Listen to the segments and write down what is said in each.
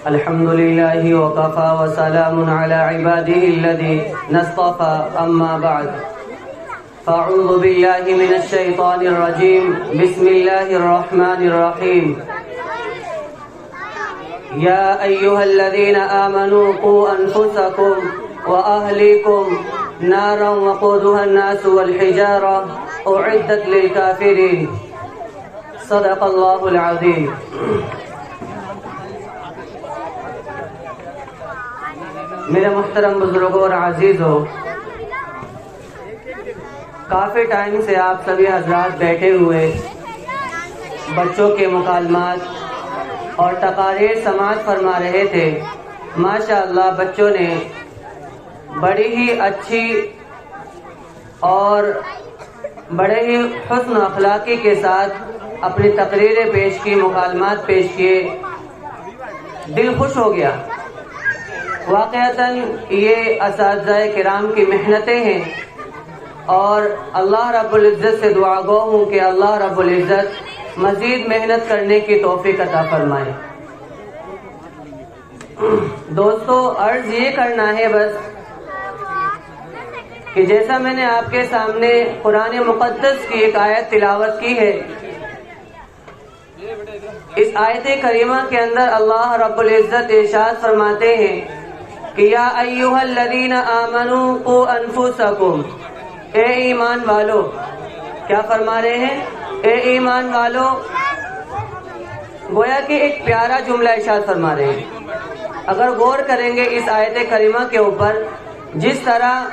الحمد لله وكفى وسلام على عباده الذين اصطفى أما بعد فأعوذ بالله من الشيطان الرجيم بسم الله الرحمن الرحيم يا أيها الذين آمنوا قوا أنفسكم وأهليكم نارا وقودها الناس والحجارة أعدت للكافرين صدق الله العظيم. میرے محترم بزرگوں اور عزیزوں، کافی ٹائم سے آپ سبھی حضرات بیٹھے ہوئے بچوں کے مکالمات اور تقاریر سماعت فرما رہے تھے. ماشاءاللہ بچوں نے بڑی ہی اچھی اور بڑے ہی حسن اخلاقی کے ساتھ اپنی تقریریں پیش کی، مکالمات پیش کیے. دل خوش ہو گیا. واقعتاً یہ اساتذہ کرام کی محنتیں ہیں اور اللہ رب العزت سے دعا گو ہوں کہ اللہ رب العزت مزید محنت کرنے کی توفیق عطا فرمائے. دوستو، عرض یہ کرنا ہے بس کہ جیسا میں نے آپ کے سامنے قرآن مقدس کی ایک آیت تلاوت کی ہے، اس آیت کریمہ کے اندر اللہ رب العزت ارشاد فرماتے ہیں کہ یا ایھا الذین آمنوا قوا انفسکم، اے ایمان والو. کیا فرما رہے ہیں؟ اے ایمان والو. گویا کہ ایک پیارا جملہ ارشاد فرما رہے ہیں. اگر غور کریں گے اس آیت کریمہ کے اوپر، جس طرح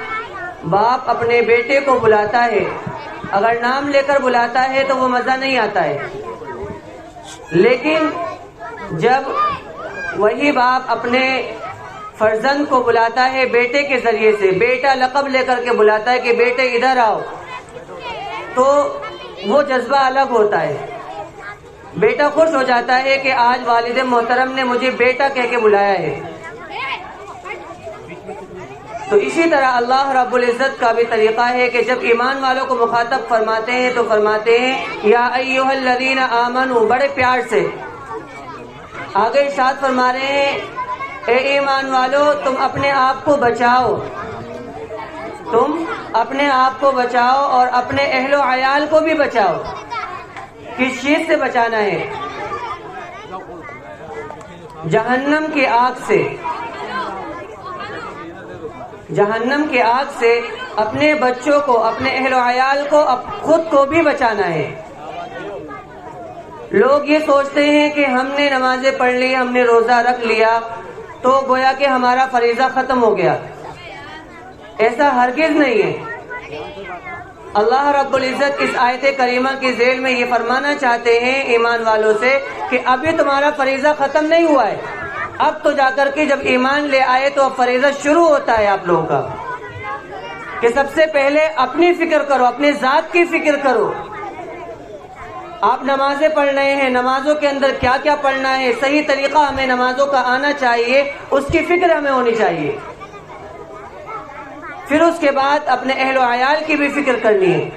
باپ اپنے بیٹے کو بلاتا ہے، اگر نام لے کر بلاتا ہے تو وہ مزہ نہیں آتا ہے، لیکن جب وہی باپ اپنے فرزند کو بلاتا ہے بیٹے کے ذریعے سے، بیٹا لقب لے کر کے بلاتا ہے کہ بیٹے ادھر آؤ، تو وہ جذبہ الگ ہوتا ہے. بیٹا خوش ہو جاتا ہے کہ آج والد محترم نے مجھے بیٹا کہہ کے بلایا ہے. تو اسی طرح اللہ رب العزت کا بھی طریقہ ہے کہ جب ایمان والوں کو مخاطب فرماتے ہیں تو فرماتے ہیں یا ایھا الذین آمنوا، بڑے پیار سے. آگے ارشاد فرما رہے ہیں اے ایمان والو، تم اپنے آپ کو بچاؤ، تم اپنے آپ کو بچاؤ اور اپنے اہل و عیال کو بھی بچاؤ. کس چیز سے بچانا ہے؟ جہنم کی آگ سے. جہنم کی آگ سے اپنے بچوں کو، اپنے اہل و عیال کو، خود کو بھی بچانا ہے. لوگ یہ سوچتے ہیں کہ ہم نے نمازیں پڑھ لی، ہم نے روزہ رکھ لیا تو گویا کہ ہمارا فریضہ ختم ہو گیا. ایسا ہرگز نہیں ہے. اللہ رب العزت اس آیت کریمہ کی ذیل میں یہ فرمانا چاہتے ہیں ایمان والوں سے کہ ابھی تمہارا فریضہ ختم نہیں ہوا ہے. اب تو جا کر کے جب ایمان لے آئے تو اب فریضہ شروع ہوتا ہے آپ لوگوں کا، کہ سب سے پہلے اپنی فکر کرو، اپنے ذات کی فکر کرو. آپ نمازیں پڑھ رہے ہیں، نمازوں کے اندر کیا کیا پڑھنا ہے، صحیح طریقہ ہمیں نمازوں کا آنا چاہیے، اس کی فکر ہمیں ہونی چاہیے. پھر اس کے بعد اپنے اہل و عیال کی بھی فکر کرنی ہے.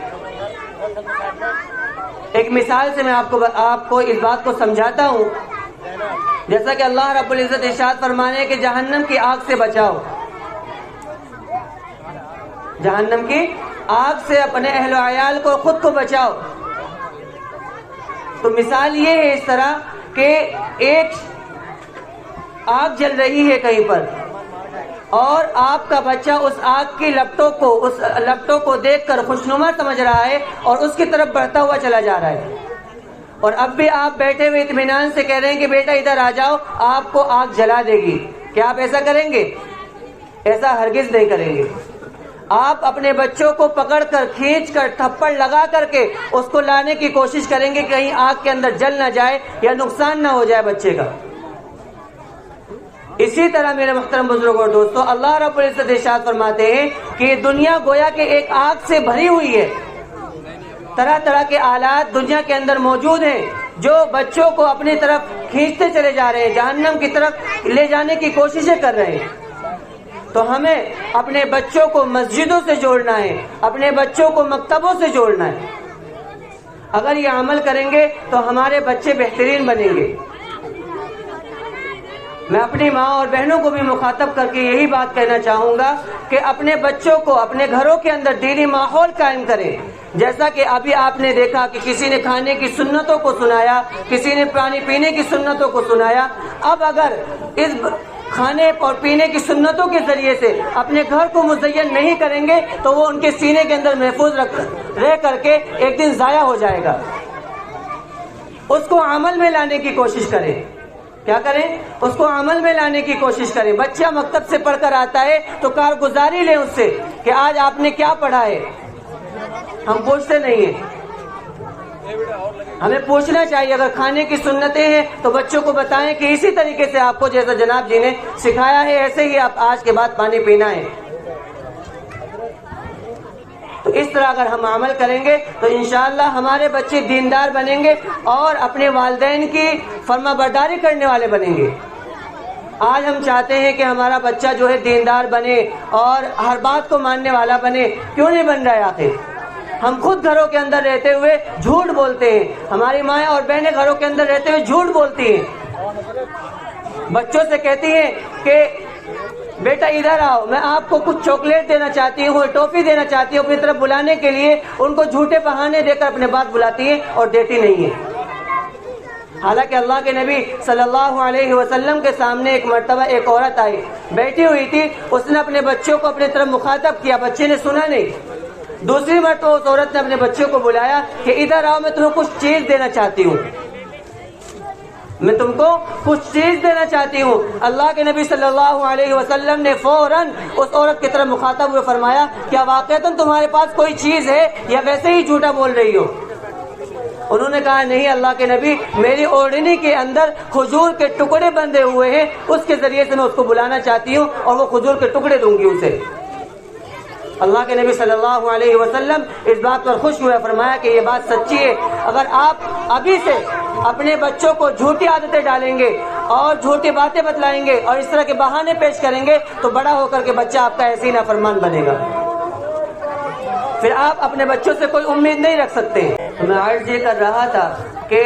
ایک مثال سے میں آپ کو اس بات کو سمجھاتا ہوں. جیسا کہ اللہ رب العزت ارشاد فرمانے کہ جہنم کی آگ سے بچاؤ، جہنم کی آگ سے اپنے اہل و عیال کو، خود کو بچاؤ. تو مثال یہ ہے اس طرح کہ ایک آگ جل رہی ہے کہیں پر اور آپ کا بچہ اس آگ کی لپٹوں کو دیکھ کر خوشنما سمجھ رہا ہے اور اس کی طرف بڑھتا ہوا چلا جا رہا ہے. اور اب بھی آپ بیٹھے ہوئے اطمینان سے کہہ رہے ہیں کہ بیٹا ادھر آ جاؤ، آپ کو آگ جلا دے گی. کیا آپ ایسا کریں گے؟ ایسا ہرگز نہیں کریں گے. آپ اپنے بچوں کو پکڑ کر، کھینچ کر، تھپڑ لگا کر کے اس کو لانے کی کوشش کریں گے، کہیں آگ کے اندر جل نہ جائے یا نقصان نہ ہو جائے بچے کا. اسی طرح میرے محترم بزرگوں اور دوستوں، اللہ رب العزت ارشاد فرماتے ہیں کہ دنیا گویا کہ ایک آگ سے بھری ہوئی ہے. طرح طرح کے آلات دنیا کے اندر موجود ہیں جو بچوں کو اپنی طرف کھینچتے چلے جا رہے ہیں، جہنم کی طرف لے جانے کی کوششیں کر رہے ہیں. تو ہمیں اپنے بچوں کو مسجدوں سے جوڑنا ہے، اپنے بچوں کو مکتبوں سے جوڑنا ہے. اگر یہ عمل کریں گے تو ہمارے بچے بہترین بنیں گے. میں اپنی ماں اور بہنوں کو بھی مخاطب کر کے یہی بات کہنا چاہوں گا کہ اپنے بچوں کو اپنے گھروں کے اندر دینی ماحول قائم کریں. جیسا کہ ابھی آپ نے دیکھا کہ کسی نے کھانے کی سنتوں کو سنایا, کسی نے پانی پینے کی سنتوں کو سنایا. اب اگر اس کھانے اور پینے کی سنتوں کے ذریعے سے اپنے گھر کو مزین نہیں کریں گے تو وہ ان کے سینے کے اندر محفوظ رہ کر کے ایک دن ضائع ہو جائے گا. اس کو عمل میں لانے کی کوشش کریں. کیا کریں؟ اس کو عمل میں لانے کی کوشش کریں. بچہ مکتب سے پڑھ کر آتا ہے تو کارگزاری لیں اس سے کہ آج آپ نے کیا پڑھا ہے. ہم پوچھتے نہیں ہیں, ہمیں پوچھنا چاہیے. اگر کھانے کی سنتیں ہیں تو بچوں کو بتائیں کہ اسی طریقے سے آپ کو جیسا جناب جی نے سکھایا ہے ایسے ہی آپ آج کے بعد پانی پینا ہے. تو اس طرح اگر ہم عمل کریں گے تو انشاءاللہ ہمارے بچے دیندار بنیں گے اور اپنے والدین کی فرما برداری کرنے والے بنیں گے. آج ہم چاہتے ہیں کہ ہمارا بچہ جو ہے دیندار بنے اور ہر بات کو ماننے والا بنے. کیوں نہیں بن رہا ہے آخر؟ ہم خود گھروں کے اندر رہتے ہوئے جھوٹ بولتے ہیں, ہماری مائیں اور بہنیں گھروں کے اندر رہتے ہوئے جھوٹ بولتی ہیں. بچوں سے کہتی ہیں کہ بیٹا ادھر آؤ, میں آپ کو کچھ چاکلیٹ دینا چاہتی ہوں, ٹافی دینا چاہتی ہوں. اپنی طرف بلانے کے لیے ان کو جھوٹے بہانے دے کر اپنے بات بلاتی ہیں اور دیتی نہیں ہے. حالانکہ اللہ کے نبی صلی اللہ علیہ وسلم کے سامنے ایک مرتبہ ایک عورت آئی, بیٹھی ہوئی تھی. اس نے اپنے بچوں کو اپنی طرف مخاطب کیا, بچے نے سنا نہیں. دوسری مرتبہ اس عورت نے اپنے بچوں کو بلایا کہ ادھر آؤ, میں تمہیں کچھ چیز دینا چاہتی ہوں, میں تم کو کچھ چیز دینا چاہتی ہوں. اللہ کے نبی صلی اللہ علیہ وسلم نے فوراً اس عورت کی طرف مخاطب ہوئے فرمایا, کیا واقعتاً تمہارے پاس کوئی چیز ہے یا ویسے ہی جھوٹا بول رہی ہو؟ انہوں نے کہا, نہیں اللہ کے نبی, میری اوڑھنی کے اندر کھجور کے ٹکڑے بندھے ہوئے ہیں, اس کے ذریعے سے میں اس کو بلانا چاہتی ہوں اور وہ کھجور کے ٹکڑے دوں گی اسے. اللہ کے نبی صلی اللہ علیہ وسلم اس بات پر خوش ہوئے, فرمایا کہ یہ بات سچی ہے. اگر آپ ابھی سے اپنے بچوں کو جھوٹی عادتیں ڈالیں گے اور جھوٹی باتیں بتلائیں گے اور اس طرح کے بہانے پیش کریں گے تو بڑا ہو کر کے بچہ آپ کا ایسے ہی نافرمان بنے گا. پھر آپ اپنے بچوں سے کوئی امید نہیں رکھ سکتے. تو میں عرض یہ کر رہا تھا کہ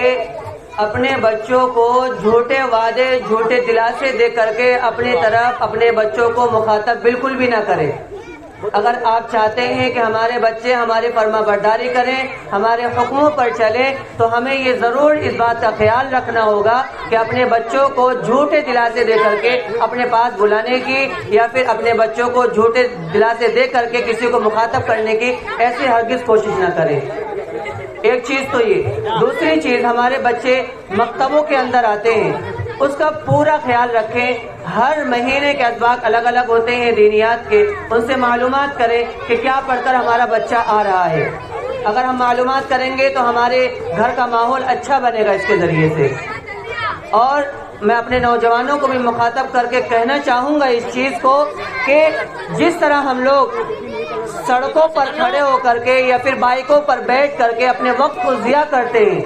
اپنے بچوں کو جھوٹے وعدے, جھوٹے دلاسے دے کر کے اپنی طرف اپنے بچوں کو مخاطب بالکل بھی نہ کریں. اگر آپ چاہتے ہیں کہ ہمارے بچے ہماری فرما برداری کریں, ہمارے حکموں پر چلیں, تو ہمیں یہ ضرور اس بات کا خیال رکھنا ہوگا کہ اپنے بچوں کو جھوٹے دلاسے دے کر کے اپنے پاس بلانے کی یا پھر اپنے بچوں کو جھوٹے دلاسے دے کر کے کسی کو مخاطب کرنے کی ایسے ہرگز کوشش نہ کریں. ایک چیز تو یہ. دوسری چیز, ہمارے بچے مکتبوں کے اندر آتے ہیں, اس کا پورا خیال رکھیں. ہر مہینے کے اسباق الگ الگ ہوتے ہیں دینیات کے, ان سے معلومات کریں کہ کیا پڑھ کر ہمارا بچہ آ رہا ہے. اگر ہم معلومات کریں گے تو ہمارے گھر کا ماحول اچھا بنے گا اس کے ذریعے سے. اور میں اپنے نوجوانوں کو بھی مخاطب کر کے کہنا چاہوں گا اس چیز کو کہ جس طرح ہم لوگ سڑکوں پر کھڑے ہو کر کے یا پھر بائکوں پر بیٹھ کر کے اپنے وقت کو ضیاع کرتے ہیں,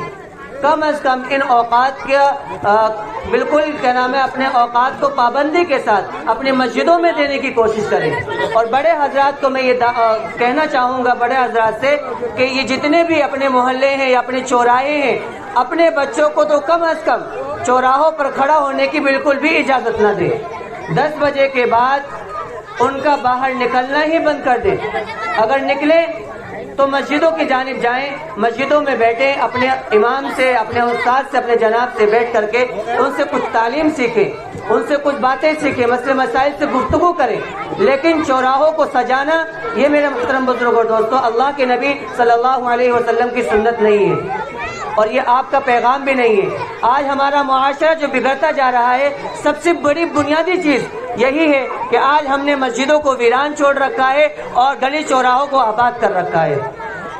کم از کم ان اوقات کا بالکل کیا نام ہے اپنے اوقات کو پابندی کے ساتھ اپنی مسجدوں میں دینے کی کوشش کریں. اور بڑے حضرات کو میں یہ کہنا چاہوں گا, بڑے حضرات سے, کہ یہ جتنے بھی اپنے محلے ہیں یا اپنے چوراہے ہیں, اپنے بچوں کو تو کم از کم چوراہوں پر کھڑا ہونے کی بالکل بھی اجازت نہ دیں. 10 بجے کے بعد ان کا باہر نکلنا ہی بند کر دیں. اگر نکلے تو مسجدوں کی جانب جائیں, مسجدوں میں بیٹھیں, اپنے امام سے, اپنے استاد سے, اپنے جناب سے بیٹھ کر کے ان سے کچھ تعلیم سیکھیں, ان سے کچھ باتیں سیکھیں, مسئلے مسائل سے گفتگو کریں. لیکن چوراہوں کو سجانا, یہ میرے محترم بزرگوں دوستوں, اللہ کے نبی صلی اللہ علیہ وسلم کی سنت نہیں ہے اور یہ آپ کا پیغام بھی نہیں ہے. آج ہمارا معاشرہ جو بگڑتا جا رہا ہے, سب سے بڑی بنیادی چیز یہی ہے کہ آج ہم نے مسجدوں کو ویران چھوڑ رکھا ہے اور گلی چوراہوں کو آباد کر رکھا ہے.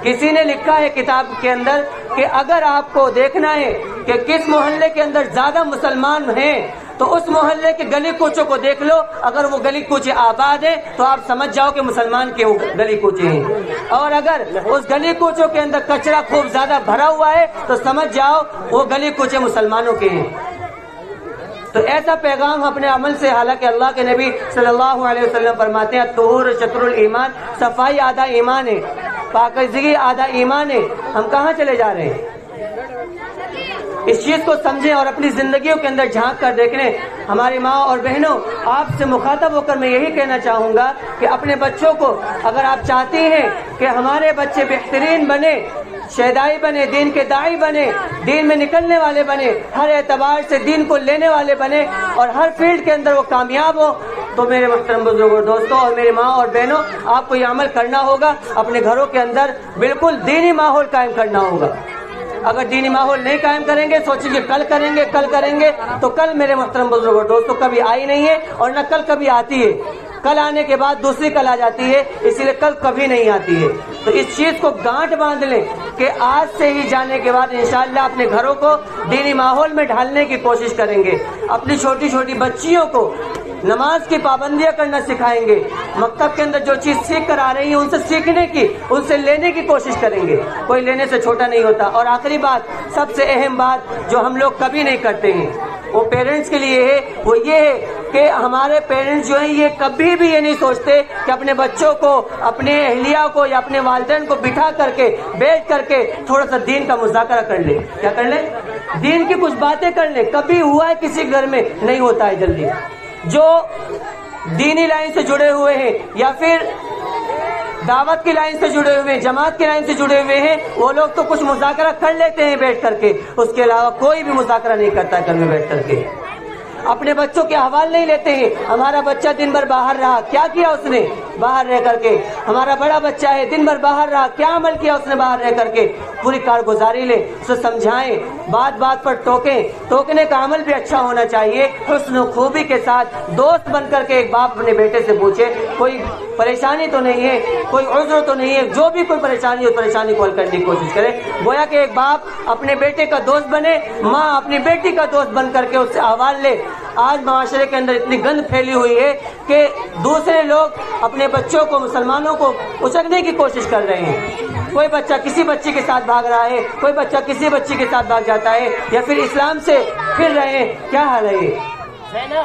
کسی نے لکھا ہے کتاب کے اندر کہ اگر آپ کو دیکھنا ہے کہ کس محلے کے اندر زیادہ مسلمان ہیں تو اس محلے کے گلی کوچوں کو دیکھ لو. اگر وہ گلی کوچے آباد ہیں تو آپ سمجھ جاؤ کہ مسلمان کے گلی کوچے ہیں, اور اگر اس گلی کوچوں کے اندر کچرا خوب زیادہ بھرا ہوا ہے تو سمجھ جاؤ وہ گلی کوچے مسلمانوں کے ہیں. تو ایسا پیغام اپنے عمل سے, حالانکہ اللہ کے نبی صلی اللہ علیہ وسلم فرماتے ہیں طہور شطر الایمان, صفائی آدھا ایمان ہے, پاکیزگی آدھا ایمان ہے. ہم کہاں چلے جا رہے ہیں؟ اس چیز کو سمجھیں اور اپنی زندگیوں کے اندر جھانک کر دیکھیں. ہماری ماں اور بہنوں، آپ سے مخاطب ہو کر میں یہی کہنا چاہوں گا کہ اپنے بچوں کو، اگر آپ چاہتی ہیں کہ ہمارے بچے بہترین بنے، شہدائی بنے، دین کے داعی بنے، دین میں نکلنے والے بنے، ہر اعتبار سے دین کو لینے والے بنے اور ہر فیلڈ کے اندر وہ کامیاب ہو، تو میرے محترم بزرگوں، دوستوں اور میری ماں اور بہنوں، آپ کو یہ عمل کرنا ہوگا. اپنے گھروں کے اندر بالکل دینی ماحول قائم کرنا ہوگا. اگر دینی ماحول نہیں قائم کریں گے، سوچیں کہ کل کریں گے، تو کل میرے محترم بزرگوں دوستوں کبھی آئی نہیں ہے اور نہ کل کبھی آتی ہے. کل آنے کے بعد دوسری کل آ جاتی ہے، اسی لیے کل کبھی نہیں آتی ہے. تو اس چیز کو گانٹھ باندھ لیں کہ آج سے ہی جانے کے بعد انشاءاللہ اپنے گھروں کو دینی ماحول میں ڈھالنے کی کوشش کریں گے. اپنی چھوٹی چھوٹی بچیوں کو نماز کی پابندیاں کرنا سکھائیں گے. مکتب کے اندر جو چیز سیکھ کر آ رہی ہیں ان سے سیکھنے کی، ان سے لینے کی کوشش کریں گے. کوئی لینے سے چھوٹا نہیں ہوتا. اور آخری بات، سب سے اہم بات جو ہم لوگ کبھی نہیں کرتے ہیں، وہ پیرنٹس کے لیے ہے، وہ یہ ہے کہ ہمارے پیرنٹس جو ہیں یہ کبھی بھی یہ نہیں سوچتے کہ اپنے بچوں کو، اپنے اہلیہ کو یا اپنے والدین کو بٹھا کر کے، بیٹھ کر کے تھوڑا سا دین کا مذاکرہ کر لیں. کیا کر لیں؟ دین کی کچھ باتیں کر لیں. کبھی ہوا ہے کسی گھر میں؟ نہیں ہوتا ہے جلدی. جو دینی لائن سے جڑے ہوئے ہیں یا پھر دعوت کی لائن سے جڑے ہوئے ہیں، جماعت کی لائن سے جڑے ہوئے ہیں، وہ لوگ تو کچھ مذاکرہ کر لیتے ہیں بیٹھ کر کے، اس کے علاوہ کوئی بھی مذاکرہ نہیں کرتا ہے گھر میں بیٹھ کر کے. اپنے بچوں کے احوال نہیں لیتے ہیں. ہمارا بچہ دن بھر باہر رہا، کیا کیا اس نے باہر رہ کر کے؟ ہمارا بڑا بچہ ہے دن بھر باہر رہا، کیا عمل کیا اس نے باہر رہ کر کے؟ پوری کارگزاری لیں، اسے سمجھائیں، بات بات پر ٹوکیں. ٹوکنے کا عمل بھی اچھا ہونا چاہیے. حسن و خوبی کے ساتھ دوست بن کر کے ایک باپ اپنے بیٹے سے پوچھے کوئی پریشانی تو نہیں ہے، کوئی عذر تو نہیں ہے، جو بھی کوئی پریشانی ہو پریشانی کو حل کرنے کی کوشش کرے. گویا کہ ایک باپ اپنے بیٹے کا دوست بنے، ماں اپنی بیٹی کا دوست بن کر کے اس سے احوال لے. آج معاشرے کے اندر اتنی گند پھیلی ہوئی ہے کہ دوسرے لوگ اپنے بچوں کو، مسلمانوں کو اچکنے کی کوشش کر رہے ہیں. کوئی بچہ کسی بچی کے ساتھ بھاگ رہا ہے، کوئی بچہ کسی بچی کے ساتھ بھاگ جاتا ہے، یا پھر اسلام سے پھر رہے ہیں. کیا حال ہے؟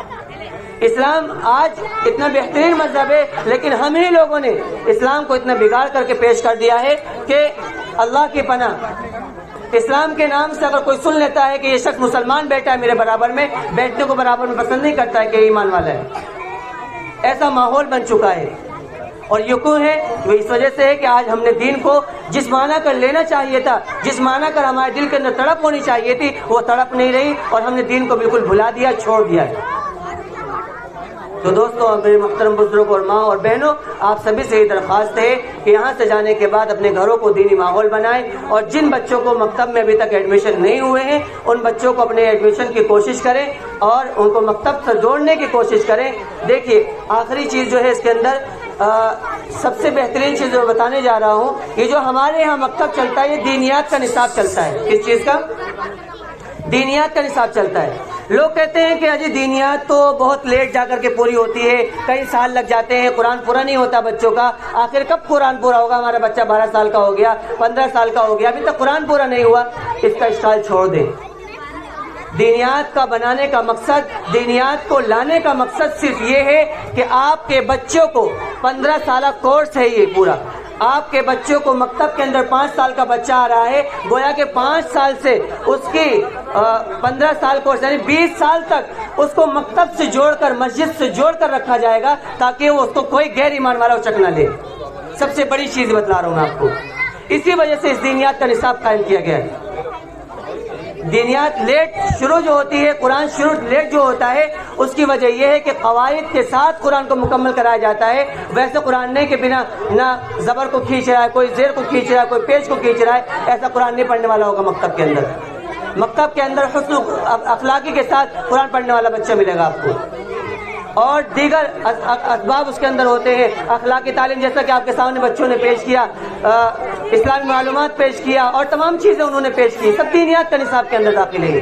اسلام آج اتنا بہترین مذہب ہے، لیکن ہم ہی لوگوں نے اسلام کو اتنا بگاڑ کر کے پیش کر دیا ہے کہ اللہ کی پناہ. اسلام کے نام سے اگر کوئی سن لیتا ہے کہ یہ شخص مسلمان بیٹا ہے میرے برابر میں، بیٹھنے کو برابر میں پسند نہیں کرتا ہے کہ ایمان والا ہے. ایسا ماحول بن چکا ہے. اور یہ کیوں ہے؟ وہ اس وجہ سے ہے کہ آج ہم نے دین کو جس معنی کر لینا چاہیے تھا، جس معنی کر ہمارے دل کے اندر تڑپ ہونی چاہیے تھی، وہ تڑپ نہیں رہی اور ہم نے دین کو بالکل بھلا دیا، چھوڑ دیا ہے. تو دوستوں، میرے محترم بزرگ اور ماں اور بہنوں، آپ سبھی سے یہ درخواست ہے کہ یہاں سے جانے کے بعد اپنے گھروں کو دینی ماحول بنائیں. اور جن بچوں کو مکتب میں ابھی تک ایڈمیشن نہیں ہوئے ہیں، ان بچوں کو اپنے ایڈمیشن کی کوشش کریں اور ان کو مکتب سے جوڑنے کی کوشش کریں. دیکھیے، آخری چیز جو ہے اس کے اندر سب سے بہترین چیز جو بتانے جا رہا ہوں، یہ جو ہمارے یہاں مکتب چلتا ہے، یہ دینیات کا نصاب چلتا ہے. کس چیز کا؟ دینیات کا نصاب چلتا ہے. لوگ کہتے ہیں کہ اجی دینیات تو بہت لیٹ جا کر کے پوری ہوتی ہے، کئی سال لگ جاتے ہیں، قرآن پورا نہیں ہوتا بچوں کا. آخر کب قرآن پورا ہوگا؟ ہمارا بچہ 12 سال کا ہو گیا، 15 سال کا ہو گیا، ابھی تک قرآن پورا نہیں ہوا. اس کا اشکال چھوڑ دیں. دینیات کا بنانے کا مقصد، دینیات کو لانے کا مقصد صرف یہ ہے کہ آپ کے بچوں کو 15 سالہ کورس ہے یہ پورا. آپ کے بچوں کو مکتب کے اندر 5 سال کا بچہ آ رہا ہے، گویا کہ 5 سال سے اس کی 15 سال کورس یعنی 20 سال تک اس کو مکتب سے جوڑ کر، مسجد سے جوڑ کر رکھا جائے گا تاکہ وہ اس کو کوئی غیر ایمان والا اچک نہ لے. سب سے بڑی چیز بتلا رہا ہوں میں آپ کو. اسی وجہ سے اس دینیات کا نصاب قائم کیا گیا ہے. دینیات لیٹ شروع جو ہوتی ہے، قرآن شروع لیٹ جو ہوتا ہے، اس کی وجہ یہ ہے کہ قواعد کے ساتھ قرآن کو مکمل کرایا جاتا ہے. ویسے قرآن نہیں کہ بنا نہ زبر کو کھینچ رہا ہے، کوئی زیر کو کھینچ رہا ہے، کوئی پیش کو کھینچ رہا ہے، ایسا قرآن نہیں پڑھنے والا ہوگا مکتب کے اندر. مکتب کے اندر حسن اخلاقی کے ساتھ قرآن پڑھنے والا بچہ ملے گا آپ کو. اور دیگر اسباب اس کے اندر ہوتے ہیں. اخلاقی تعلیم جیسا کہ آپ کے سامنے بچوں نے پیش کیا، اسلامی معلومات پیش کیا، اور تمام چیزیں انہوں نے پیش کی، سب دینیات کا نصاب کے اندر داخل ہے.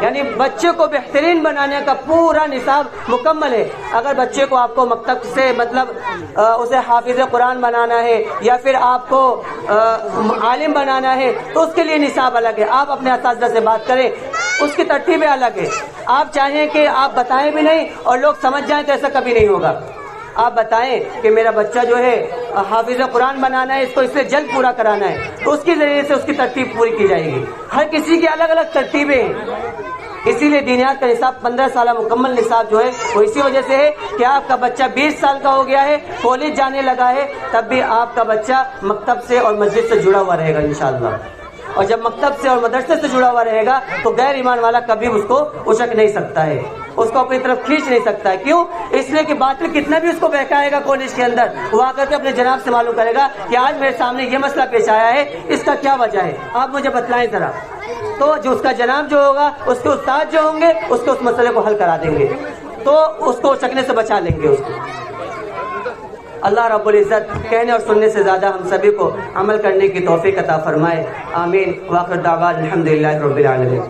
یعنی بچے کو بہترین بنانے کا پورا نصاب مکمل ہے. اگر بچے کو آپ کو مکتب سے مطلب اسے حافظ قرآن بنانا ہے یا پھر آپ کو عالم بنانا ہے تو اس کے لیے نصاب الگ ہے. آپ اپنے اساتذہ سے بات کریں، اس کی ترتیبیں الگ ہے. آپ چاہیں کہ آپ بتائیں بھی نہیں اور لوگ سمجھ جائیں تو ایسا کبھی نہیں ہوگا. آپ بتائیں کہ میرا بچہ جو ہے حافظ قرآن بنانا ہے، اس کو اس سے جلد پورا کرانا ہے، تو اس کے ذریعے سے اس کی ترتیب پوری کی جائے گی۔ ہر کسی کی الگ الگ ترتیبیں ہیں، اسی لیے دینیات کا نصاب 15 سالہ مکمل نصاب جو ہے وہ اسی وجہ سے ہے کہ آپ کا بچہ 20 سال کا ہو گیا ہے، کالج جانے لگا ہے، تب بھی آپ کا بچہ مکتب سے اور مسجد سے جڑا ہوا رہے گا انشاءاللہ۔ اور جب مکتب سے اور مدرسے سے جڑا ہوا رہے گا تو غیر ایمان والا کبھی اس کو اچک نہیں سکتا ہے، اس کو اپنی طرف کھینچ نہیں سکتا ہے۔ کیوں؟ اس لیے کہ باطل کتنا بھی اس کو بہکائے گا کالج کے اندر، وہ آ کر کے اپنے جناب سے معلوم کرے گا کہ آج میرے سامنے یہ مسئلہ پیش آیا ہے، اس کا کیا وجہ ہے، آپ مجھے بتلائیں ذرا۔ تو جو اس کا جناب جو ہوگا، اس کے استاد جو ہوں گے، اس کے اس مسئلے کو حل کرا دیں گے، تو اس کو اچکنے سے بچا لیں گے اس کو۔ اللہ رب العزت کہنے اور سننے سے زیادہ ہم سبھی کو عمل کرنے کی توفیق عطا فرمائے، آمین۔ وآخر دعوانا الحمدللہ رب العالمین۔